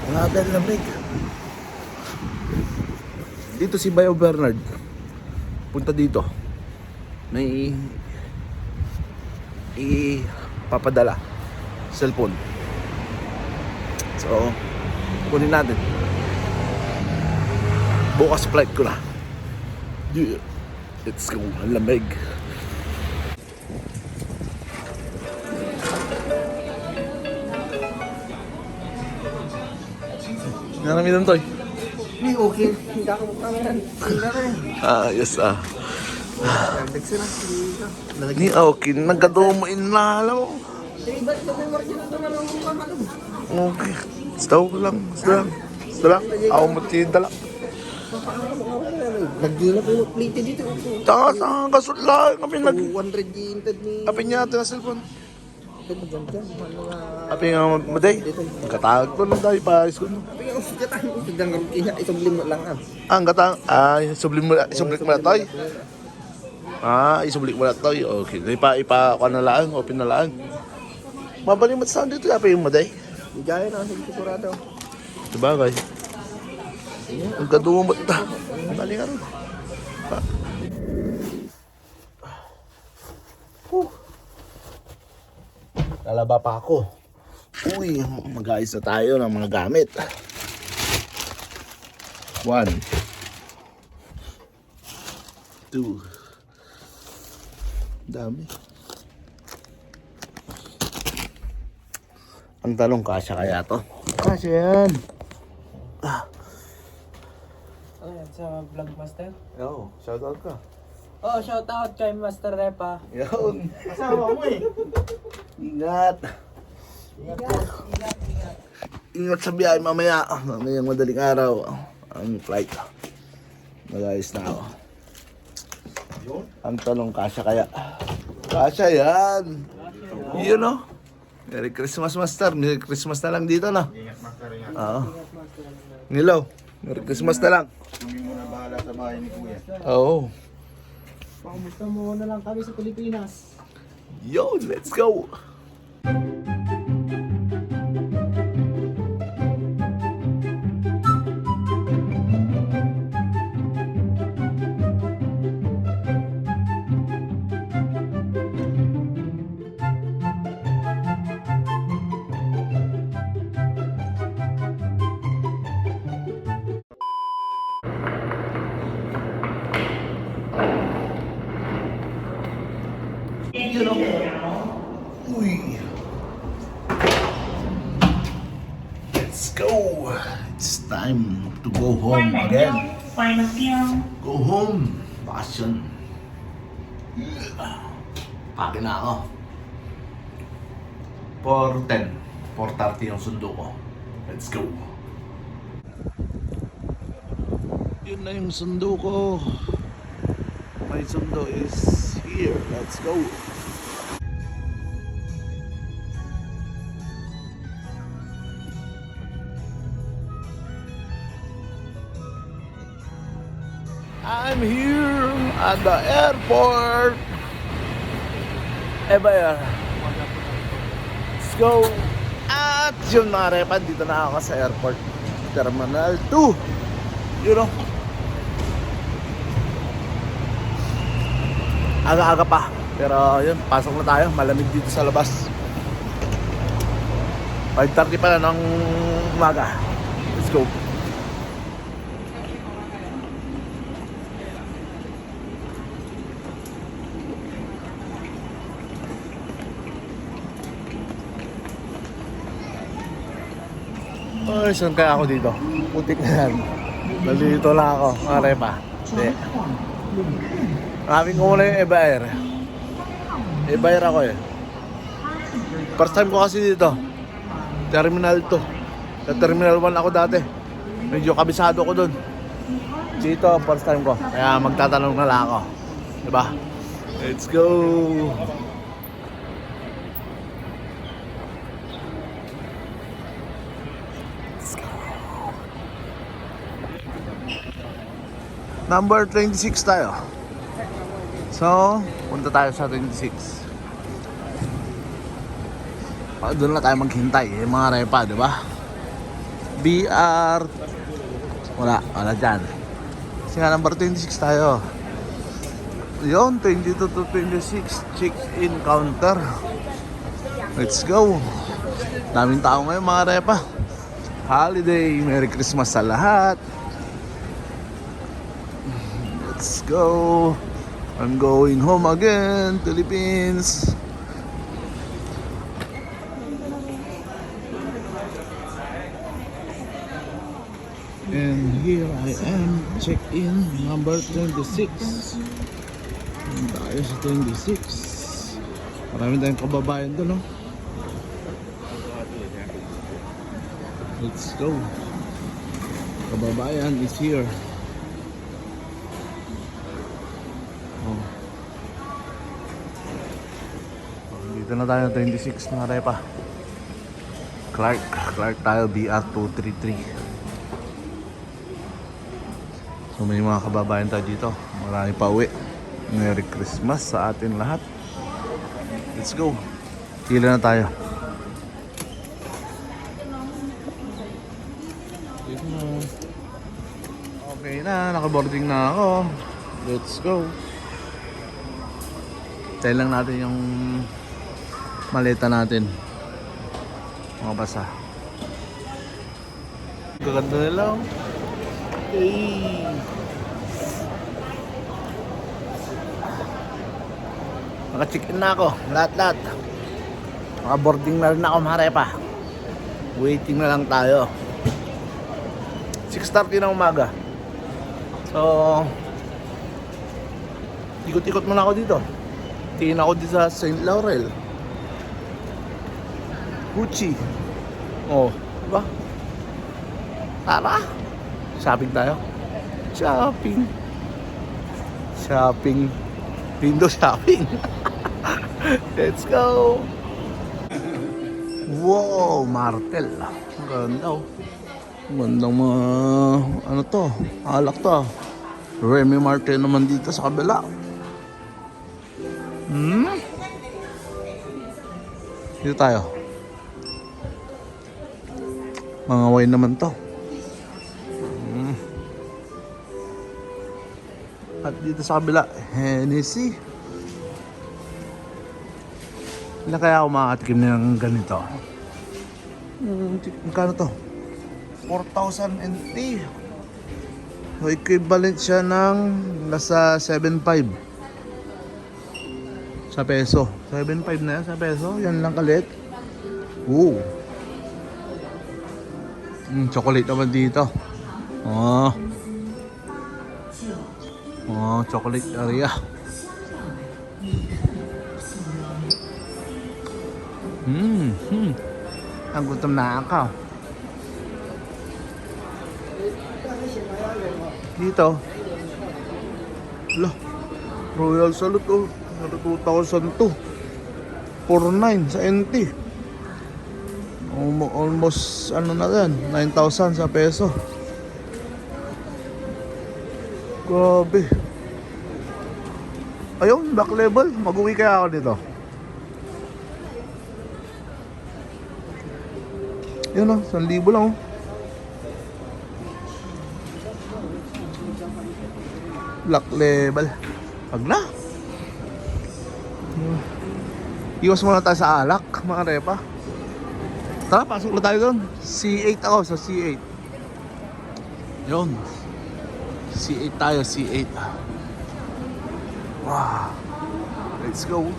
Grabe ang lamig. Dito si Bayo Bernard. Punta dito. May papadala cellphone. So, kunin natin. Bukas flight ko na. Yeah. Let's go. Ang lamig. Naramitan to eh. Hindi, okay. Hindi ako magkameran. Hindi na rin. Yes ah. Nagdagsira. Ni okay. Nagkadumoin na alam mo. Ba't ka may margin ito na lang kung kamalog? Okay. Basta lang. Basta lang. Ako matida lang. Nagdila ko yung plate dito. Taka kasut lang. Kami 200 ginted ni... Apin niya natin ang cellphone. Ito mo dyan dyan. Apin nga maday. Katagad ko na tayo pa. Sabi nga, katahan ko. Tignan ka kaya. Isang limo lang ah. Ang katang. Isublik mo na tayo. Isublik mo na tayo. Okay. Ipa na lang. Open na lang. Mabalik mo saan dito. Apin yung maday. Gaya na. Hindi ko kurado. Sabagay. Ang kadumot na. Bali nga rin. Lalaba pa ako. Uy, mag-ayos na tayo ng mga gamit. 1 2 dami. Ang talong, kasya kaya to? Kasya yan. Ayan, sa Vlogmaster. Yo, shoutout ka. Oh, shoutout kay Master Repa. Yun. Kasama mo eh. Ingat. Ingat. Ingat sa biyahe mamaya. Mamayang madaling araw. Ang flight. Mag-ayos na ako. Ang tanong, kasya kaya? Kasya yan. Yun o. Merry Christmas, Master. Merry Christmas na lang dito, no? Ingat master. Oo. Nilaw. Merry Christmas na lang. Hindi mo na bahala sa bahay ni Kuya. Oo. Pakamusta mo na lang kami sa Pilipinas. Yo, let's go. Uy. Let's go. It's time to go home again. Go home. Bakasyon. Pake na ako. 4:10. 4:30 yung sundo ko. Let's go. Yun na yung sundo ko. My sundo is here. Let's go. I'm here at the airport. Ebayer. Let's go. At yun mga repan, dito na ako sa airport. Terminal 2. You know. Aga-aga pa. Pero yun, pasok na tayo. Malamig dito sa labas. 5:30 pa na ng umaga. Let's go. Ay, saan kaya ako dito? Putik na yan. Nalilito lang ako. Mga repa. Hindi. Hanapin ko muna yung Ebayer. Ebayer ako eh. First time ko kasi dito. Terminal 2. Sa Terminal 1 ako dati. Medyo kabisado ko dun. Dito, first time ko. Kaya magtatanong na lang ako. Diba? Let's go! Number 26 tayo. So, punta tayo sa 26. Doon na tayo maghintay, mga repa, di ba? BR. Wala dyan. Kasi nga number 26 tayo. Yun, 22 to 26, check-in counter. Let's go. Daming tao ngayon mga repa. Holiday, Merry Christmas sa lahat. Let's go. I'm going home again, Philippines. And here I am, check-in number 26. Tayo sa 26. Marami tayong kababayan doon, no? Let's go. Kababayan is here. Oh. Dito na tayo 26 na repa. Clark tayo BR 233. So may mga kababayan tayo dito. Marami pa uwi. Merry Christmas sa atin lahat. Let's go. Hila na tayo. Okay na, nakaboarding na ako. Let's go. Tayo lang natin yung maleta natin. Mga basa. Gaganda nila. Hey. Naka-check-in na ako. Lahat. Naka-boarding na rin ako mga repa. Waiting na lang tayo. 6:30 ng umaga. So, ikot-ikot muna ako dito. Tingin ako dito sa St. Laurel. Gucci. Oh, diba? Tara! Shopping tayo. Shopping. Window shopping. Let's go! Wow, Martel. Ang ganda oh. Gandang mga, ano to, alak to. Remy Martin naman dito sa kabila. Dito tayo. Mga wine naman to. At dito sa kabila, Hennessy. Ilan kaya ako makakatikim ng ganito? Magkano to? 4,000 NT. So equivalent siya ng nasa 7.5 sa peso. 7.5 na yan sa peso. Yan lang kalit. Ooh. Chocolate naman dito. Oh, chocolate area. Ang gutom na ako. Dito. Royal Salute oh. 2,002. 4,900 sa NT. Almost ano na yan, 9,000 sa peso. Grabe. Ayun, back level. Mag-uwi kaya ako dito. Yun oh, 1,000 lang oh. Black level. Pag na. Iwas muna tayo sa alak, mga repa. Tara, pasok na tayo doon. C8 ako, sa C8. Yun. C8 tayo, C8. Wow. Let's go.